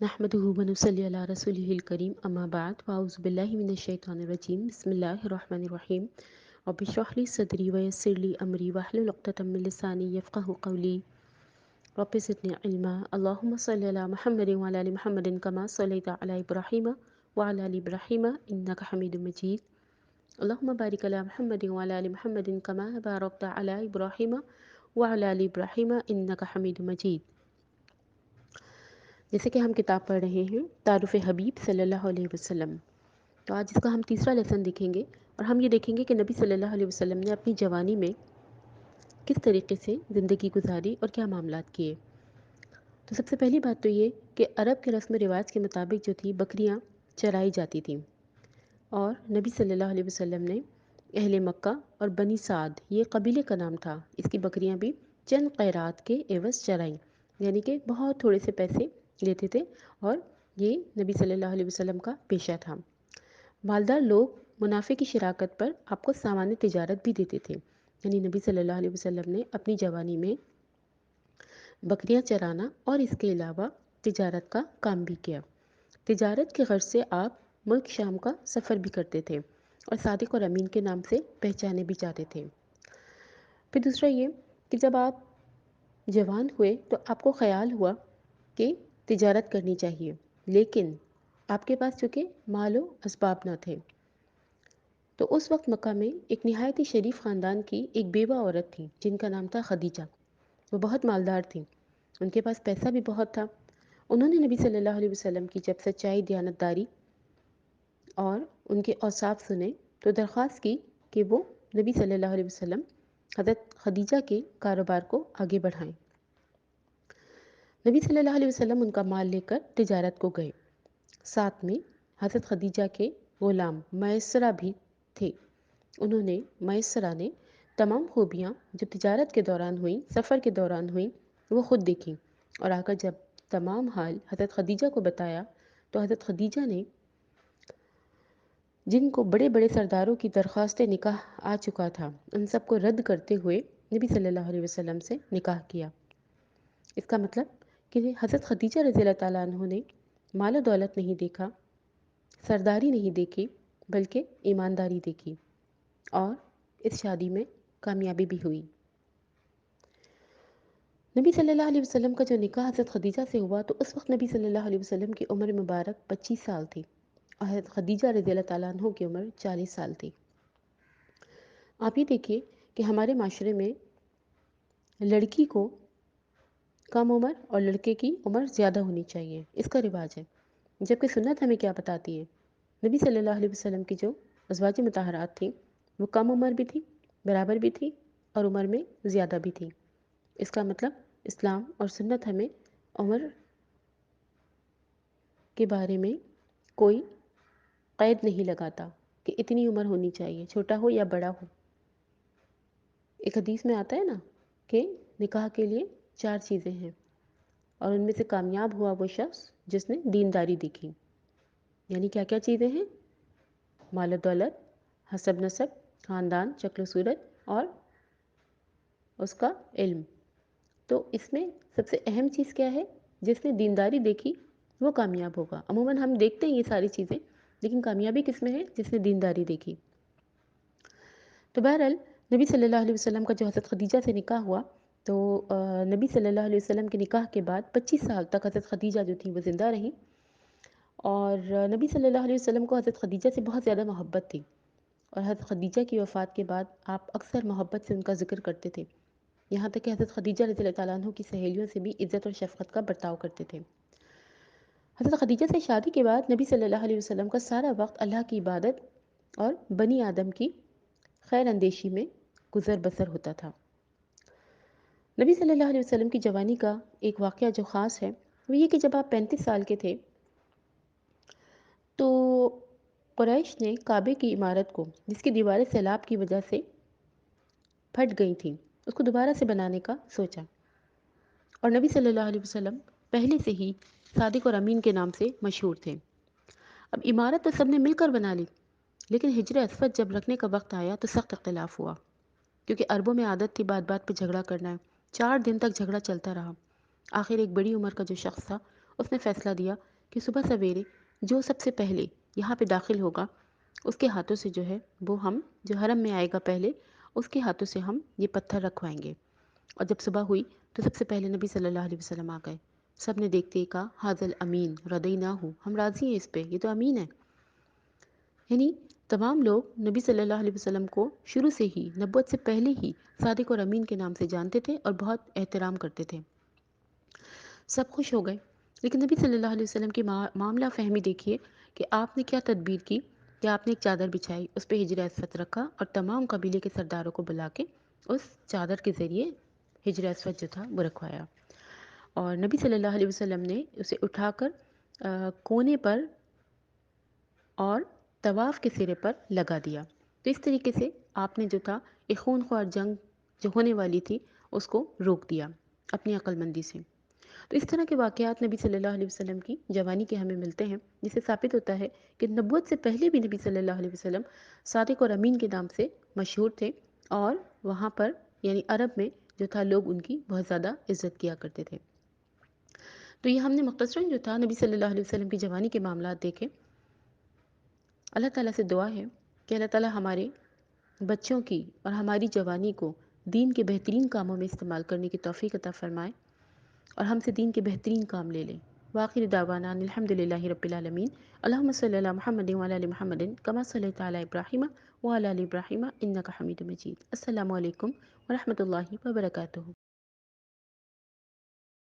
نحمده ونصلي على رسوله الكريم أما بعد فأعوذ بالله من الشيطان الرجيم بسم الله الرحمن الرحيم رب اشرح لي صدري ويسر لي أمري واحلل عقدة من لساني يفقهوا قولي رب زدني علما اللهم صل على محمد وعلى آل محمد كما صليت على إبراهيم وعلى آل إبراهيم إنك حميد مجيد اللهم بارك على محمد وعلى آل محمد كما باركت على إبراهيم وعلى آل إبراهيم إنك حميد مجيد۔ جیسے کہ ہم کتاب پڑھ رہے ہیں تعارف حبیب صلی اللہ علیہ وسلم، تو آج اس کا ہم تیسرا لیسن دیکھیں گے اور ہم یہ دیکھیں گے کہ نبی صلی اللہ علیہ وسلم نے اپنی جوانی میں کس طریقے سے زندگی گزاری اور کیا معاملات کیے۔ تو سب سے پہلی بات تو یہ کہ عرب کے رسم و رواج کے مطابق جو تھی بکریاں چرائی جاتی تھیں، اور نبی صلی اللہ علیہ وسلم نے اہل مکہ اور بنی سعد، یہ قبیلے کا نام تھا، اس کی بکریاں بھی چند قیرات کے عوض چرائیں، یعنی کہ بہت تھوڑے سے پیسے لیتے تھے، اور یہ نبی صلی اللہ علیہ وسلم کا پیشہ تھا۔ مالدار لوگ منافع کی شراکت پر آپ کو سامان تجارت بھی دیتے تھے، یعنی نبی صلی اللہ علیہ وسلم نے اپنی جوانی میں بکریاں چرانا اور اس کے علاوہ تجارت کا کام بھی کیا۔ تجارت کے غرض سے آپ ملک شام کا سفر بھی کرتے تھے اور صادق اور امین کے نام سے پہچانے بھی جاتے تھے۔ پھر دوسرا یہ کہ جب آپ جوان ہوئے تو آپ کو خیال ہوا کہ تجارت کرنی چاہیے، لیکن آپ کے پاس چونکہ مال و اسباب نہ تھے، تو اس وقت مکہ میں ایک نہایت ہی شریف خاندان کی ایک بیوہ عورت تھی جن کا نام تھا خدیجہ۔ وہ بہت مالدار تھیں، ان کے پاس پیسہ بھی بہت تھا۔ انہوں نے نبی صلی اللہ علیہ وسلم کی جب سچائی، دیانتداری اور ان کے اوصاف سنے تو درخواست کی کہ وہ نبی صلی اللہ علیہ وسلم حضرت خدیجہ کے کاروبار کو آگے بڑھائیں۔ نبی صلی اللہ علیہ وسلم ان کا مال لے کر تجارت کو گئے، ساتھ میں حضرت خدیجہ کے غلام میسرہ بھی تھے۔ انہوں نے میسرہ نے تمام خوبیاں جو تجارت کے دوران ہوئیں، سفر کے دوران ہوئیں، وہ خود دیکھیں، اور آ کر جب تمام حال حضرت خدیجہ کو بتایا تو حضرت خدیجہ نے، جن کو بڑے بڑے سرداروں کی درخواست نکاح آ چکا تھا، ان سب کو رد کرتے ہوئے نبی صلی اللہ علیہ وسلم سے نکاح کیا۔ اس کا مطلب کہ حضرت خدیجہ رضی اللہ تعالیٰ عنہ نے مال و دولت نہیں دیکھا، سرداری نہیں دیکھی، بلکہ ایمانداری دیکھی، اور اس شادی میں کامیابی بھی ہوئی۔ نبی صلی اللہ علیہ وسلم کا جو نکاح حضرت خدیجہ سے ہوا تو اس وقت نبی صلی اللہ علیہ وسلم کی عمر مبارک 25 سال تھی، اور حضرت خدیجہ رضی اللہ تعالیٰ عنہ کی عمر 40 سال تھی۔ آپ یہ دیکھیے کہ ہمارے معاشرے میں لڑکی کو کم عمر اور لڑکے کی عمر زیادہ ہونی چاہیے، اس کا رواج ہے، جبکہ سنت ہمیں کیا بتاتی ہے؟ نبی صلی اللہ علیہ وسلم کی جو ازواج مطہرات تھیں وہ کم عمر بھی تھی، برابر بھی تھی، اور عمر میں زیادہ بھی تھی۔ اس کا مطلب اسلام اور سنت ہمیں عمر کے بارے میں کوئی قید نہیں لگاتا کہ اتنی عمر ہونی چاہیے، چھوٹا ہو یا بڑا ہو۔ ایک حدیث میں آتا ہے نا کہ نکاح کے لیے 4 چیزیں ہیں، اور ان میں سے کامیاب ہوا وہ شخص جس نے دینداری دیکھی۔ یعنی کیا کیا چیزیں ہیں؟ مال و دولت، حسب نسب، خاندان، شکل و صورت، اور اس کا علم۔ تو اس میں سب سے اہم چیز کیا ہے؟ جس نے دینداری دیکھی وہ کامیاب ہوگا۔ عموماً ہم دیکھتے ہیں یہ ساری چیزیں، لیکن کامیابی کس میں ہے؟ جس نے دینداری دیکھی۔ تو بہرحال نبی صلی اللہ علیہ وسلم کا جو حضرت خدیجہ سے نکاح ہوا تو نبی صلی اللہ علیہ وسلم کے نکاح کے بعد 25 سال تک حضرت خدیجہ جو تھیں وہ زندہ رہیں، اور نبی صلی اللہ علیہ وسلم کو حضرت خدیجہ سے بہت زیادہ محبت تھی، اور حضرت خدیجہ کی وفات کے بعد آپ اکثر محبت سے ان کا ذکر کرتے تھے، یہاں تک کہ حضرت خدیجہ رضی اللہ تعالیٰ عنہ کی سہیلیوں سے بھی عزت اور شفقت کا برتاؤ کرتے تھے۔ حضرت خدیجہ سے شادی کے بعد نبی صلی اللہ علیہ وسلم کا سارا وقت اللہ کی عبادت اور بنی آدم کی خیر اندیشی میں گزر بسر ہوتا تھا۔ نبی صلی اللہ علیہ وسلم کی جوانی کا ایک واقعہ جو خاص ہے وہ یہ کہ جب آپ 35 سال کے تھے تو قریش نے کعبے کی عمارت کو، جس کی دیواریں سیلاب کی وجہ سے پھٹ گئی تھیں، اس کو دوبارہ سے بنانے کا سوچا، اور نبی صلی اللہ علیہ وسلم پہلے سے ہی صادق اور امین کے نام سے مشہور تھے۔ اب عمارت تو سب نے مل کر بنا لی، لیکن حجر اسود جب رکھنے کا وقت آیا تو سخت اختلاف ہوا، کیونکہ عربوں میں عادت تھی بات بات پہ جھگڑا کرنا ہے۔ 4 دن تک جھگڑا چلتا رہا۔ آخر ایک بڑی عمر کا جو شخص تھا اس نے فیصلہ دیا کہ صبح سویرے جو سب سے پہلے یہاں پہ داخل ہوگا اس کے ہاتھوں سے جو ہے وہ ہم جو حرم میں آئے گا پہلے اس کے ہاتھوں سے ہم یہ پتھر رکھوائیں گے۔ اور جب صبح ہوئی تو سب سے پہلے نبی صلی اللہ علیہ وسلم آ گئے۔ سب نے دیکھتے ہی کہا حاذل امین رضیناہ، ہم راضی ہیں اس پہ، یہ تو امین ہے۔ یعنی تمام لوگ نبی صلی اللہ علیہ وسلم کو شروع سے ہی نبوت سے پہلے ہی صادق اور امین کے نام سے جانتے تھے اور بہت احترام کرتے تھے۔ سب خوش ہو گئے، لیکن نبی صلی اللہ علیہ وسلم کی معاملہ فہمی دیکھیے کہ آپ نے کیا تدبیر کی کہ آپ نے ایک چادر بچھائی، اس پہ حجر اسود رکھا اور تمام قبیلے کے سرداروں کو بلا کے اس چادر کے ذریعے حجر اسود جو تھا وہ رکھوایا، اور نبی صلی اللہ علیہ وسلم نے اسے اٹھا کر کونے پر اور طواف کے سرے پر لگا دیا۔ تو اس طریقے سے آپ نے جو تھا ایک خونخوار جنگ جو ہونے والی تھی اس کو روک دیا اپنی عقل مندی سے۔ تو اس طرح کے واقعات نبی صلی اللہ علیہ وسلم کی جوانی کے ہمیں ملتے ہیں، جس سے ثابت ہوتا ہے کہ نبوت سے پہلے بھی نبی صلی اللہ علیہ وسلم صادق اور امین کے نام سے مشہور تھے، اور وہاں پر یعنی عرب میں جو تھا لوگ ان کی بہت زیادہ عزت کیا کرتے تھے۔ تو یہ ہم نے مختصراً جو تھا نبی صلی اللہ علیہ وسلم کی جوانی کے معاملات دیکھے۔ اللہ تعالیٰ سے دعا ہے کہ اللہ تعالیٰ ہمارے بچوں کی اور ہماری جوانی کو دین کے بہترین کاموں میں استعمال کرنے کی توفیق عطا فرمائے اور ہم سے دین کے بہترین کام لے لیں۔ وآخر دعوانا ان الحمد للہ رب العالمین۔ اللہم صلی علی محمد وعلی آل محمد کما صلیت علی ابراہیم وعلی آل ابراہیم انک حمید مجید۔ السلام علیکم ورحمۃ اللہ وبرکاتہ۔